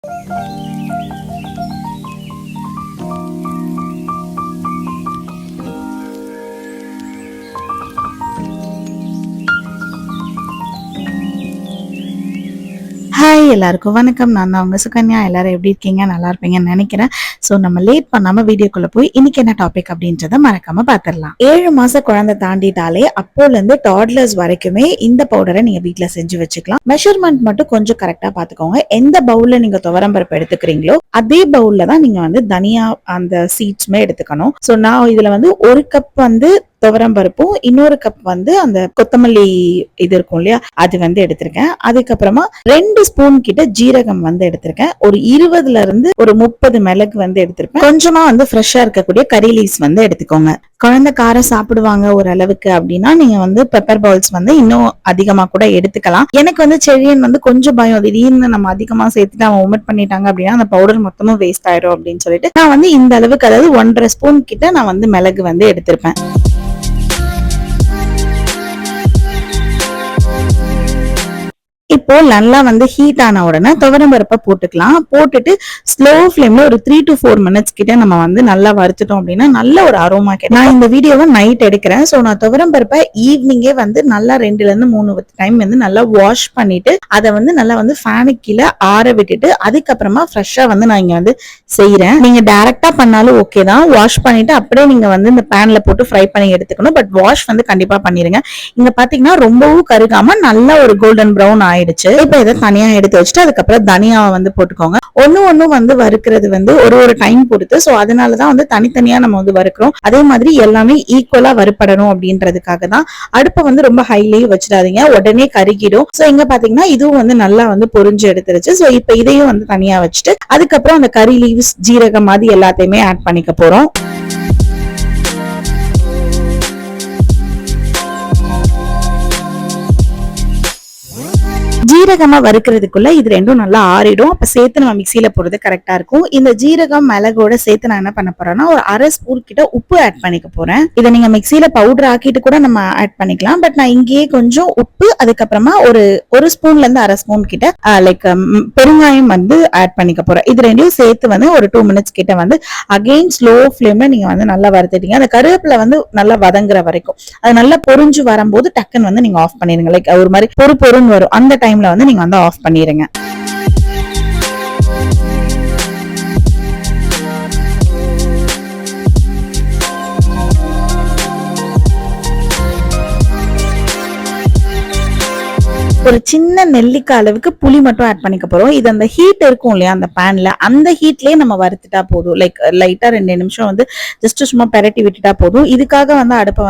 Hi எல்லாருக்கும் வணக்கம். நான் தான் உங்க சுகன்யா. எல்லாரும் எப்படி இருக்கீங்க? நல்லா இருப்பீங்கன்னு நினைக்கிறேன். ஸோ நம்ம லேட் பண்ணாம வீடியோக்குள்ள போய் இன்னைக்கு என்ன டாபிக் அப்படின்றத மறக்காம பார்த்துடலாம். 7 மாச குழந்தை தாண்டிட்டாலே அப்போல இருந்து டாட்லர்ஸ் வரைக்குமே இந்த பவுடரை நீங்க வீட்டுல செஞ்சு வச்சுக்கலாம். மெஷர்மெண்ட் மட்டும் கொஞ்சம் கரெக்டா பாத்துக்கோங்க. எந்த பவுல்ல நீங்க துவரம்பருப்பு எடுத்துக்கிறீங்களோ அதே பவுல்ல தான் நீங்க தனியா அந்த சீட்ஸ்மே எடுத்துக்கணும். ஸோ நான் இதுல ஒரு கப் துவரம் பருப்பும் இன்னொரு கப் அந்த கொத்தமல்லி இது இருக்கும் இல்லையா, அது எடுத்திருக்கேன். அதுக்கப்புறமா 2 ஸ்பூன் கிட்ட ஜீரகம் எடுத்திருக்கேன். ஒரு 20ல இருந்து ஒரு 30 மிளகு எடுத்திருப்பேன். கொஞ்சமா ஃப்ரெஷ்ஷா இருக்கக்கூடிய கறி லீவ்ஸ் எடுத்துக்கோங்க. குழந்தை காரம் சாப்பிடுவாங்க ஓரளவுக்கு அப்படின்னா நீங்க பெப்பர் பால்ஸ் இன்னும் அதிகமா கூட எடுத்துக்கலாம். எனக்கு செழியன் கொஞ்சம் பயம், திடீர்னு நம்ம அதிகமா சேர்த்துட்டு அவன் ஒமிட் பண்ணிட்டாங்க அப்படின்னா அந்த பவுடர் மொத்தமும் வேஸ்ட் ஆயிரும் அப்படின்னு சொல்லிட்டு நான் இந்த அளவுக்கு, அதாவது 1.5 ஸ்பூன் கிட்ட நான் மிளகு எடுத்திருப்பேன். இப்போ நல்லா ஹீட் ஆன உடனே துவரம் பருப்பை போட்டுக்கலாம். போட்டுட்டு ஸ்லோ ஃபிளேம்ல ஒரு 3 to 4 மினிட்ஸ் கிட்ட நம்ம நல்லா வறுத்துட்டோம் அப்படின்னா நல்ல ஒரு அரோமா கிடைக்கும். நான் இந்த வீடியோவை நைட் எடுக்கிறேன். ஸோ நான் துவரம் பருப்பை ஈவினிங்கே நல்லா 2ல இருந்து 3 டைம் நல்லா வாஷ் பண்ணிட்டு அதை நல்லா ஃபேனுக்கு கீழே ஆற விட்டுட்டு அதுக்கப்புறமா ஃப்ரெஷ்ஷா நான் இங்க செய்யறேன். நீங்க டைரக்டா பண்ணாலும் ஓகே தான். வாஷ் பண்ணிட்டு அப்படியே நீங்க இந்த பேன்ல போட்டு ஃப்ரை பண்ணி எடுத்துக்கணும். பட் வாஷ் கண்டிப்பா பண்ணிருங்க. இங்க பாத்தீங்கன்னா ரொம்பவும் கருகாம நல்லா ஒரு கோல்டன் ப்ரௌன் ஆயிடுச்சு. இப்ப இதை தனியா எடுத்து வச்சுட்டு அதுக்கப்புறம் தனியாவை போட்டுக்கோங்க. ஒண்ணு வறுக்கிறது ஒரு டைம் பொறுத்து. சோ அதனாலதான் தனித்தனியா நம்ம வறுக்கிறோம். அதே மாதிரி எல்லாமே ஈக்குவலா வறுப்படணும் அப்படின்றதுக்காக தான். அடுப்பை ரொம்ப ஹைலயே வச்சிடாதீங்க, உடனே கருகிடும். சோ இங்க பாத்தீங்கன்னா இதுவும் நல்லா பொரிஞ்சு எடுத்துருச்சு. சோ இப்ப இதையும் தனியா வச்சுட்டு அதுக்கப்புறம் அந்த கறி லீவ்ஸ், ஜீரகம் மாதிரி எல்லாத்தையுமே ஆட் பண்ணிக்க போறோம். ஜீரகமா வறுக்கிறதுக்குள்ள இது ரெண்டும் நல்லா ஆறிடும். அப்ப சேர்த்து நம்ம மிக்சியில போடுறது கரெக்டா இருக்கும். இந்த ஜீரகம் மிளகோட சேர்த்து நான் என்ன பண்ண போறேன்னா ஒரு 1/2 ஸ்பூன் கிட்ட உப்பு ஆட் பண்ணிக்க போறேன். இதை நீங்க மிக்சியில பவுடர் ஆக்கிட்டு கூட நம்ம ஆட் பண்ணிக்கலாம். பட் நான் இங்கேயே கொஞ்சம் உப்பு, அதுக்கப்புறமா ஒரு ஸ்பூன்ல இருந்து 1/2 ஸ்பூன் கிட்ட லைக் பெருங்காயம் ஆட் பண்ணிக்க போறேன். இது ரெண்டையும் சேர்த்து ஒரு 2 மினிட்ஸ் கிட்ட அகைன் ஸ்லோ ஃபிளேம்ல நீங்க நல்லா வறுத்துட்டீங்க. அந்த கருவேப்பிலை நல்லா வதங்குற வரைக்கும் அது நல்லா பொரிஞ்சு வரும்போது டக்குன்னு நீங்க ஆஃப் பண்ணிருங்க. லைக் ஒரு மாதிரி பொறுன்னு வரும். அந்த டைம்ல நீங்க ஆஃப் பண்ணிருங்க. ஒரு சின்ன நெல்லிக்காய் அளவுக்கு புளி மட்டும் ஆட் பண்ணிக்க போறோம். இது அந்த ஹீட் இருக்கும் இல்லையா அந்த பேன்ல, அந்த ஹீட்லயே நம்ம வறுத்துட்டா போதும். லைக் லைட்டா 2 நிமிஷம் ஜஸ்ட் சும்மா பெரட்டி விட்டுட்டா போதும். இதுக்காக அடுப்பை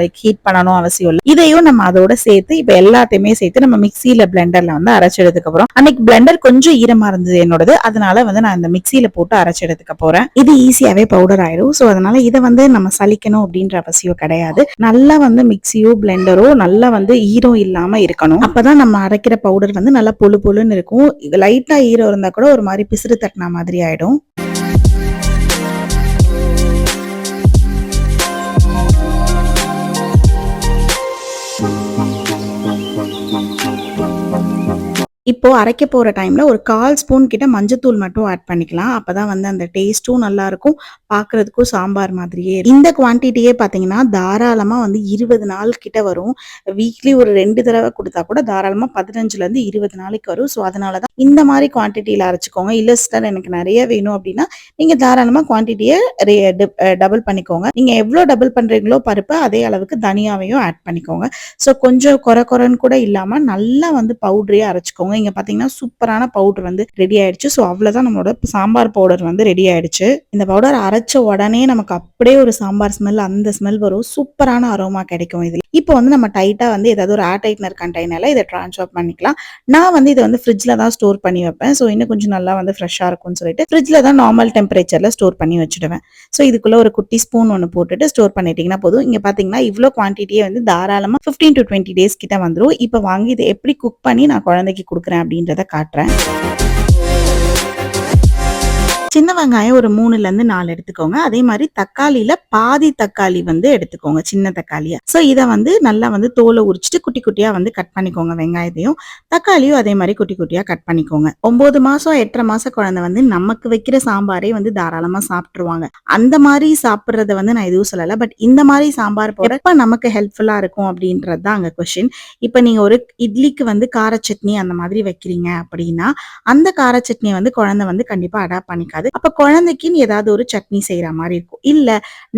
லைக் ஹீட் பண்ணணும் அவசியம் இல்லை. இதையும் நம்ம அதோட சேர்த்து இப்ப எல்லாத்தையுமே சேர்த்து நம்ம மிக்சியில பிளெண்டர்ல அரைச்சு எடுத்துக்க போறோம். அன்னைக்கு பிளெண்டர் கொஞ்சம் ஈரமா இருந்தது என்னோடது, அதனால நான் இந்த மிக்சியில போட்டு அரைச்சு எடுத்துக்க போறேன். இது ஈஸியாவே பவுடர் ஆயிடும். சோ அதனால இதை நம்ம சலிக்கணும் அப்படின்ற அவசியம் கிடையாது. நல்லா மிக்சியோ பிளெண்டரோ நல்லா ஈரம் இல்லாம இருக்கணும். அப்பதான் நம்ம அரைக்கிற பவுடர் நல்லா பொழு பொழுன்னு இருக்கும். லைட்டா ஈரம் இருந்தா கூட ஒரு மாதிரி பிசுறு தட்டின மாதிரி ஆயிடும். இப்போ அரைக்க போற டைம்ல ஒரு 1/4 ஸ்பூன் கிட்ட மஞ்சத்தூள் மட்டும் ஆட் பண்ணிக்கலாம். அப்பதான் அந்த டேஸ்டும் நல்லா இருக்கும், பாக்குறதுக்கும் சாம்பார் மாதிரியே. இந்த குவான்டிட்டியே பாத்தீங்கன்னா தாராளமா 20 நாள் கிட்ட வரும். வீக்லி ஒரு 2 தடவை கொடுத்தா கூட தாராளமா 15ல இருந்து 20 நாளைக்கு வரும். ஸோ அதனாலதான் இந்த மாதிரி குவான்டிட்டியில அரைச்சுக்கோங்க. இல்ல சிஸ்டர் எனக்கு நிறைய வேணும் அப்படின்னா நீங்க தாராளமா குவான்டிட்டியை டபுள் பண்ணிக்கோங்க. நீங்க எவ்வளவு டபுள் பண்றீங்களோ பருப்பு அதே அளவுக்கு தனியாவையும் ஆட் பண்ணிக்கோங்க. ஸோ கொஞ்சம் குறைன்னு கூட இல்லாம நல்லா பவுடரே அரைச்சுக்கோங்க. இங்க பாத்தீங்கன்னா சூப்பரான பவுடர் ரெடி ஆயிடுச்சு. சோ அவ்வளவுதான் நம்மளோட சாம்பார் பவுடர் ரெடி ஆயிடுச்சு. இந்த பவுடர் அரைச்ச உடனே நமக்கு அப்படியே ஒரு சாம்பார் ஸ்மெல், அந்த ஸ்மெல் வரும். சூப்பரான அரோமா கிடைக்கும் இதுல. இப்போ நம்ம டைட்டா ஏதாவது ஒரு ஏர் டைட்னர் கண்டெய்னர்ல இதை டிரான்ஸ்ஃபர் பண்ணிக்கலாம். நான் இதை ஃப்ரிட்ஜ்ல தான் ஸ்டோர் பண்ணி வைப்பேன். ஸோ இன்னும் கொஞ்சம் நல்லா ஃப்ரெஷ்ஷா இருக்கும்னு சொல்லிட்டு ஃப்ரிட்ஜ்ல தான் நார்மல் டெம்பரேச்சர்ல ஸ்டோர் பண்ணி வச்சுடுவேன். ஸோ இதுக்குள்ள ஒரு குட்டி ஸ்பூன் ஒன்று போட்டுட்டு ஸ்டோர் பண்ணிட்டீங்கன்னா போதும். இங்க பாத்தீங்கன்னா இவ்வளோ குவான்டிட்டியே தாராளமா 15 to 20 டேஸ் கிட்ட வந்துடும். இப்போ வாங்கி இதை எப்படி குக் பண்ணி நான் குழந்தைக்கு கொடுக்குறேன் அப்படின்றத காட்டுறேன். சின்ன வெங்காயம் ஒரு 3ல இருந்து 4 எடுத்துக்கோங்க. அதே மாதிரி தக்காளியில பாதி தக்காளி வந்து எடுத்துக்கோங்க, சின்ன தக்காளியா. சோ இத வந்து நல்லா வந்து தோலை உரிச்சிட்டு குட்டி குட்டியா வந்து கட் பண்ணிக்கோங்க. வெங்காயத்தையும் தக்காளியும் அதே மாதிரி குட்டி குட்டியா கட் பண்ணிக்கோங்க. 9 மாசம் 8.5 மாச குழந்தை வந்து நமக்கு வைக்கிற சாம்பாரே வந்து தாராளமா சாப்பிட்டுருவாங்க. அந்த மாதிரி சாப்பிடுறத வந்து நான் எதுவும் சொல்லல. பட் இந்த மாதிரி சாம்பார் போட எப்ப நமக்கு ஹெல்ப்ஃபுல்லா இருக்கும் அப்படின்றது தான் அங்க கொஸ்டின். இப்ப நீங்க ஒரு இட்லிக்கு வந்து கார சட்னி அந்த மாதிரி வைக்கிறீங்க அப்படின்னா அந்த கார சட்னியை வந்து குழந்தை வந்து கண்டிப்பா அடாப்ட் பண்ணிக்காது. அப்ப குழந்தைக்குன்னு ஏதாவது ஒரு சட்னி செய்யற மாதிரி இருக்கும். இல்ல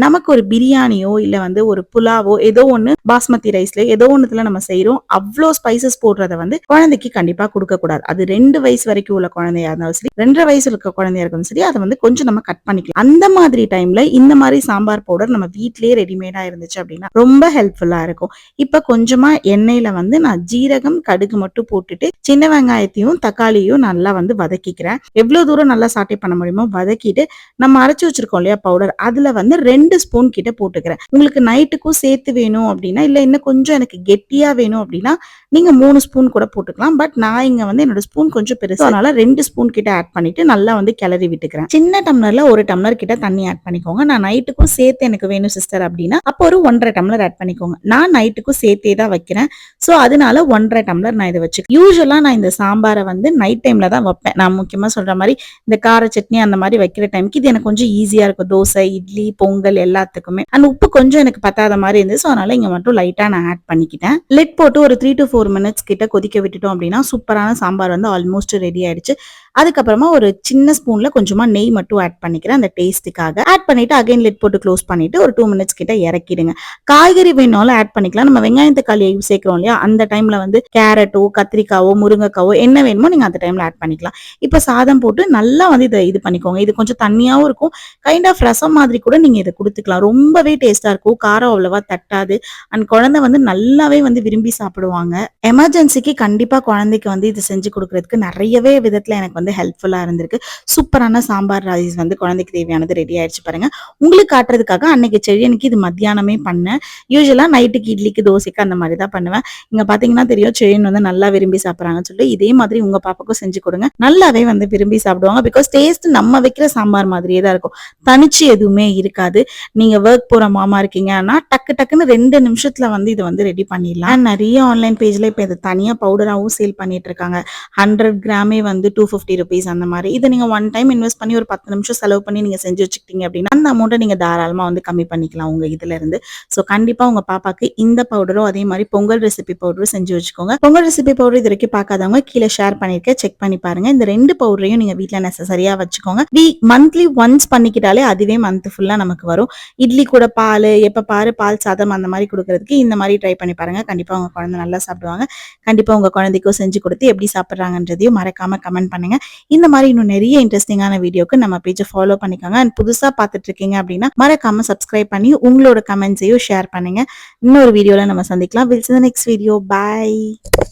நமக்கு ஒரு பிரியாணியோ இல்ல வந்து ஒரு புலாவோ ஏதோ ஒண்ணு பாஸ்மதி ரைஸ்ல ஏதோ ஒண்ணுத்துல நம்ம செய்யறோம், அவ்வளோ ஸ்பைசஸ் போடுறத வந்து குழந்தைக்கு கண்டிப்பா கொடுக்க கூடாது. அது 2 வயசு வரைக்கும் உள்ள குழந்தையா இருந்தாலும் சரி, 2.5 வயசுல இருக்க குழந்தையா இருந்தாலும் சரி, அதை வந்து கொஞ்சம் நம்ம கட் பண்ணிக்கலாம். அந்த மாதிரி டைம்ல இந்த மாதிரி சாம்பார் பவுடர் நம்ம வீட்லயே ரெடிமேடா இருந்துச்சு அப்படின்னா ரொம்ப ஹெல்ப்ஃபுல்லா இருக்கும். இப்ப கொஞ்சமா எண்ணெயில வந்து நான் ஜீரகம் கடுகு மட்டும் போட்டுட்டு சின்ன வெங்காயத்தையும் தக்காளியும் நல்லா வந்து வதக்கிக்கிறேன். எவ்வளவு தூரம் நல்லா சாட்டை பண்ண முடியுமோ வதக்கிட்டு நம்ம அரைச்சு வச்சிருக்கோம் இல்லையா பவுடர், அதுல வந்து 2 ஸ்பூன் கிட்ட போட்டுக்கிறேன். உங்களுக்கு நைட்டுக்கும் சேர்த்து வேணும் அப்படின்னா இல்ல இன்னும் கொஞ்சம் எனக்கு கெட்டியா வேணும் அப்படின்னா நீங்க 3 ஸ்பூன் கூட போட்டுக்கலாம். பட் நான் இங்க வந்து என்னோட ஸ்பூன் கொஞ்சம் பெருசு, அதனால 2 ஸ்பூன் கிட்ட ஆட் பண்ணிட்டு நல்லா வந்து கிளறி விட்டுக்கிறேன். சின்ன டம்ளர்ல 1 டம்ளர் கிட்ட தண்ணி ஆட் பண்ணிக்கோங்க. நான் நைட்டுக்கும் சேர்த்து எனக்கு வேணும் சிஸ்டர் அப்படின்னா அப்போ ஒரு 1.5 டம்ளர் ஆட் பண்ணிக்கோங்க. நான் நைட்டுக்கும் சேர்த்தே தான் வைக்கிறேன். சோ அதனால 1.5 டம்ளர் நான் இதை வச்சு யூஸ்வலா நான் இந்த சாம்பாரை வந்து நைட் டைம்ல தான் வைப்பேன். நான் முக்கியமா சொல்ற மாதிரி இந்த கார சட்னி அந்த மாதிரி வைக்கிற டைமுக்கு இது எனக்கு கொஞ்சம் ஈஸியா இருக்கும். தோசை இட்லி பொங்கல் எல்லாத்துக்குமே அந்த உப்பு கொஞ்சம் எனக்கு பத்தாத மாதிரி இருந்துச்சு. ஸோ அதனால இங்க மட்டும் லைட்டா நான் ஆட் பண்ணிக்கிட்டேன். லிட் போட்டு ஒரு 3 to 4 மினிட்ஸ் கிட்ட கொதிக்க விட்டுட்டோம் அப்படின்னா சூப்பரான சாம்பார் வந்து ஆல்மோஸ்ட் ரெடி ஆயிடுச்சு. அதுக்கப்புறமா ஒரு சின்ன ஸ்பூன்ல கொஞ்சமா நெய் மட்டும் ஆட் பண்ணிக்கிறேன் அந்த டேஸ்ட்டுக்காக. ஆட் பண்ணிட்டு அகைன் லிட் போட்டு க்ளோஸ் பண்ணிட்டு ஒரு 2 மினிட்ஸ் கிட்ட இறக்கிடுங்க. காய்கறி வேணாலும் ஆட் பண்ணிக்கலாம். நம்ம வெங்காயம் தக்காளி சேர்க்கிறோம் இல்லையா, அந்த டைம்ல வந்து கேரட்டோ கத்திரிக்காவோ முருங்கைக்காவோ என்ன வேணுமோ நீங்க அந்த டைம்ல ஆட் பண்ணிக்கலாம். இப்ப சாதம் போட்டு நல்லா வந்து இதை இது பண்ணிக்கோங்க. இது கொஞ்சம் தண்ணியாவும் இருக்கும், கைண்ட் ஆஃப் ரசம் மாதிரி கூட நீங்க இதை கொடுத்துக்கலாம். ரொம்பவே டேஸ்டா இருக்கும், காரம் அவ்வளவா தட்டாது, அண்ட் குழந்தை வந்து நல்லாவே வந்து விரும்பி சாப்பிடுவாங்க. எமர்ஜென்சிக்கு கண்டிப்பா குழந்தைக்கு வந்து இது செஞ்சு கொடுக்கறதுக்கு நிறையவே விதத்துல எனக்கு வந்து ஹெல்ப்ஃபுல்லா இருந்திருக்கு. சூப்பரான சாம்பார் ரைஸ் வந்து குழந்தைக்கு தேவையானது ரெடி ஆயிடுச்சு பாருங்க. உங்களுக்கு காட்டுறதுக்காக அன்னைக்கு செழியனுக்கு இது மத்தியானமே பண்ணேன். யூஸ்வலா நைட்டுக்கு இட்லிக்கு தோசைக்கு அந்த மாதிரி தான் பண்ணுவேன். இங்க பாத்தீங்கன்னா தெரியும் செழியன் வந்து நல்லா விரும்பி சாப்பிடுறாங்கன்னு சொல்லிட்டு இதே மாதிரி உங்க பாப்பாக்கும் செஞ்சு கொடுங்க. நல்லாவே வந்து விரும்பி சாப்பிடுவாங்க. பிகாஸ் டேஸ்ட் நம்ம வைக்கிற சாம்பார் மாதிரியே தான் இருக்கும், தனிச்சு எதுவுமே இருக்காது. நீங்க ஒர்க் போற மாமா இருக்கீங்கன்னா டக்கு டக்குன்னு 2 நிமிஷத்துல வந்து இதை வந்து ரெடி பண்ணிடலாம். நிறைய ஆன்லைன் பேஜ்ல இப்ப இது தனியா பவுடராகவும் சேல் பண்ணிட்டு இருக்காங்க. 100 கிராமே வந்து 250 ருபீஸ் அந்த மாதிரி. இதை நீங்க ஒன் டைம் இன்வெஸ்ட் பண்ணி ஒரு 10 நிமிஷம் செலவு பண்ணி நீங்க செஞ்சு வச்சுக்கிட்டீங்க அப்படின்னா அந்த அமௌண்ட்டை நீங்க தாராளமா வந்து கம்மி பண்ணிக்கலாம் உங்க இதுல இருந்து. சோ கண்டிப்பா உங்க பாப்பாக்கு இந்த பவுடரும் அதே மாதிரி பொங்கல் ரெசிபி பவுடரும் செஞ்சு வச்சுக்கோங்க. பொங்கல் ரெசிபி பவுடர் இது வரைக்கும் பார்க்காதவங்க கீழே ஷேர் பண்ணிருக்கேன், செக் பண்ணி பாருங்க. இந்த 2 பவுடரையும் நீங்க வீட்டுல நெசசரியா வச்சுக்கோங்க. மந்த்லி ஒன்ஸ் பண்ணிக்கிட்டாலே அதுவே மந்த் ஃபுல்லா நமக்கு வரும். இட்லி கூட பால் எப்ப பாரு பால் சாதம் அந்த மாதிரி கொடுக்கறதுக்கு இந்த மாதிரி ட்ரை பண்ணி பாருங்க. கண்டிப்பா உங்க குழந்தை நல்லா சாப்பிடுவாங்க. கண்டிப்பா உங்க குழந்தைக்கும் செஞ்சு கொடுத்து எப்படி சாப்பிடுறாங்கன்றதையும் மறக்காம கமெண்ட் பண்ணுங்க. இந்த மாதிரி இன்னும் நிறைய இன்ட்ரெஸ்டிங்கான வீடியோக்கு நம்ம பேஜை ஃபாலோ பண்ணிக்கோங்க. அண்ட் புதுசா பார்த்துட்டு இருக்கீங்க அப்படின்னா மறக்காம சப்ஸ்கிரைப் பண்ணி உங்களோட கமெண்ட்ஸையும் ஷேர் பண்ணுங்க. இன்னொரு வீடியோல நம்ம சந்திக்கலாம். We'll see you in the next video. Bye.